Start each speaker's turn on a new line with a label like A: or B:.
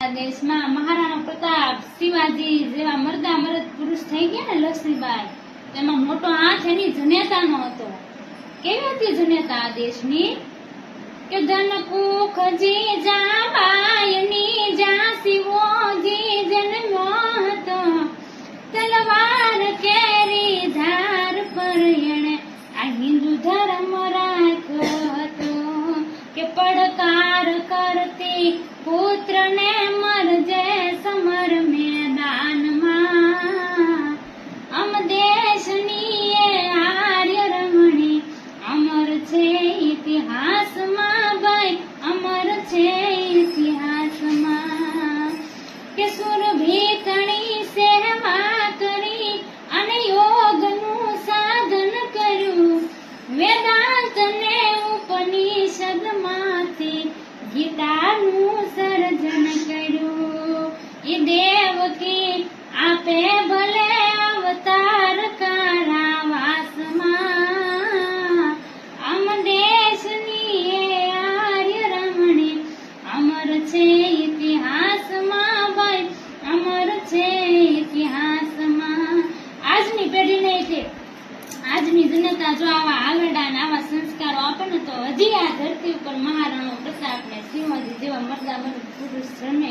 A: દેશમાં મહારાણા પ્રતાપ શિવાજી જેવા મર્દા મર્દ પુરુષ થઈ ગયા ને લક્ષ્મીબાઈ, તેમાં મોટો હાથ એની જનેતાનો હતો. કેવી હતી જનેતા આ દેશની કે ધન કુખજી જાબાઈની જાસીઓજી જન્મ્યો હતો, તલવાર કેરી ધાર પર એણે આ હિન્દુ ધર્મ રાખ્યો હતો કે પડકાર કરતી પુત્રને મરજે સમર મેદાનમાં. અમ દેશની એ આર્ય રમણી અમર છે ઇતિહાસમાં, ભાઈ અમર છે ઇતિહાસમાં. કે સુરભી તણી સેવા કરી અને યોગનું સાધન કર્યું, વેદાંત ને ઉપનિષદમાંથી ગીતાનું સર્જન કર્યું. એ દેવકી આપે ભલે અવતાર કારાવાસમાં, અમ દેશની એ આર્ય રમણી અમર છે ઇતિહાસમાં, ભાઈ અમર છે ઇતિહાસમાં. આજની પેઢીને કે આજની જનતા જો આવા આગળના આવા સંસ્કારો આપે ને તો હજી આ ધરતી ઉપર મહારાણા પ્રતાપ ને શિવાજી જેવા મર્દા મર્દ પુરુષ જન્મે.